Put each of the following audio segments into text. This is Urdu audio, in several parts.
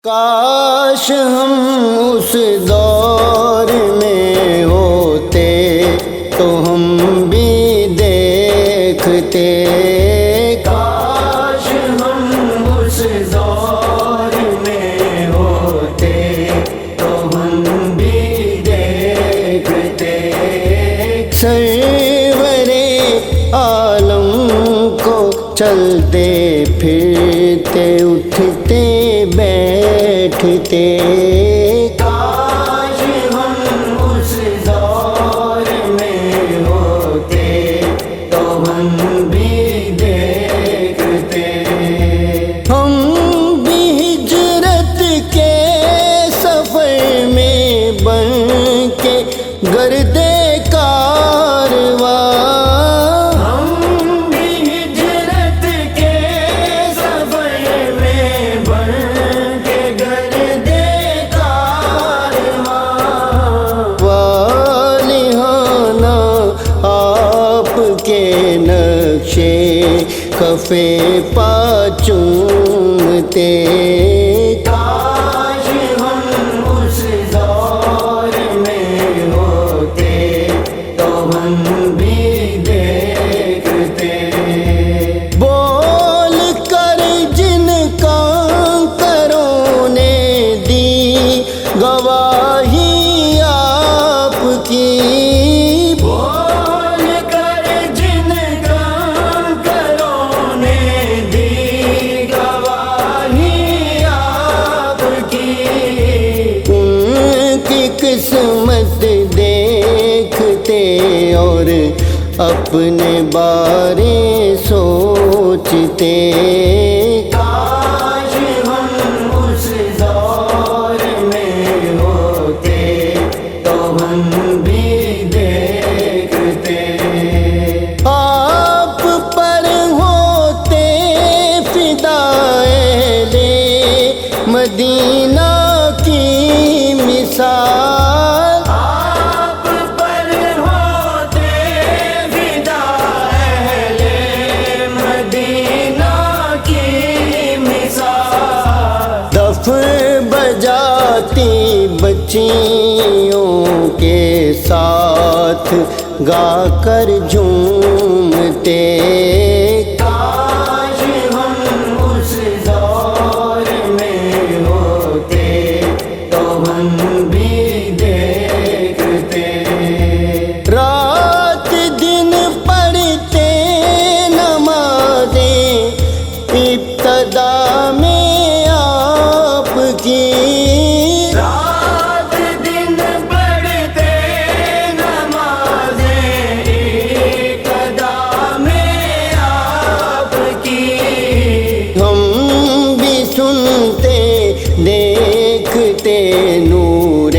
کاش ہم اس دور میں ہوتے تو ہم بھی دیکھتے، کاش ہم اس دور میں ہوتے تو ہم بھی دیکھتے، سرور عالم کو چلتے پھرتے اٹھتے بیٹھتے، کاش ہم اس دور میں ہوتے تو ہم بھی دیکھتے، ہم بھی ہجرت کے سفر میں بن کے گرد کارواں، ہم بھی ہجرت کے سفر میں بن کے گرد کارواں، والہانہ آپ کے نقشے کفِ پا چومتے، کاش ہم اس دور میں ہوتے تو ہم بھی دیکھتے، بول کر جن کنکروں نے دی گواہی آپ کی، بول کر جن کنکروں نے دی گواہی آپ کی، ان کی قسمت دیکھتے اور اپنے بارے سوچتے، کاش ہم اس دور میں ہوتے تو ہم بھی دیکھتے، آپ پر ہوتے فدا اہل مدینہ کی مثال، آپ پر ہوتے فدا اہل مدینہ کی مثال، دف بجاتی بچیوں کے ساتھ گا کر جھومتے، کاش ہم اس دور میں ہوتے تو ہم بھی دیکھتے، رات دن پڑھتے نمازیں ابتدا میں آپ کی، رات دن پڑھتے نمازیں ابتدا میں آپ کی، ہم بھی سنتے دیکھتے نور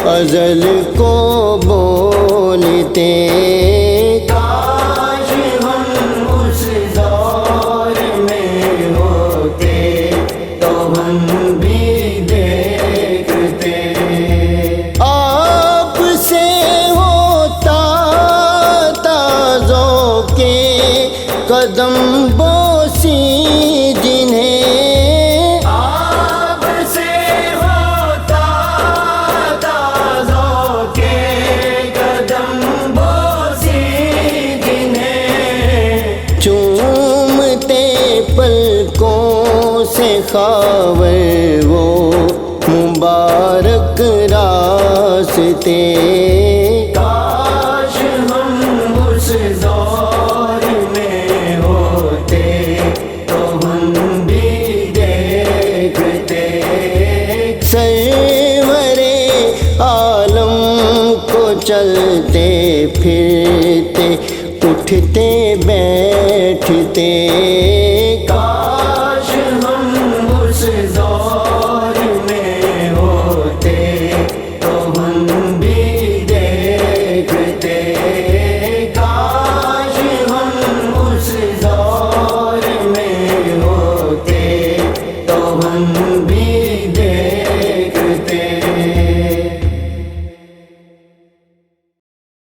ازل کو بولتے، کاش ہم اس دور میں ہوتے تو ہم بھی دیکھتے، آپ سے ہوتا تازوں کے قدم بوسی جنہیں، آپ سے ہوتا تازوں کے قدم بوسی جنہیں، چومتے پلکوں سے خاور وہ مبارک راستے، کاش ہم اس دور میں ہوتے تو ہم بھی دیکھتے، سرور عالم کو چلتے پھرتے اٹھتے بیٹھتے،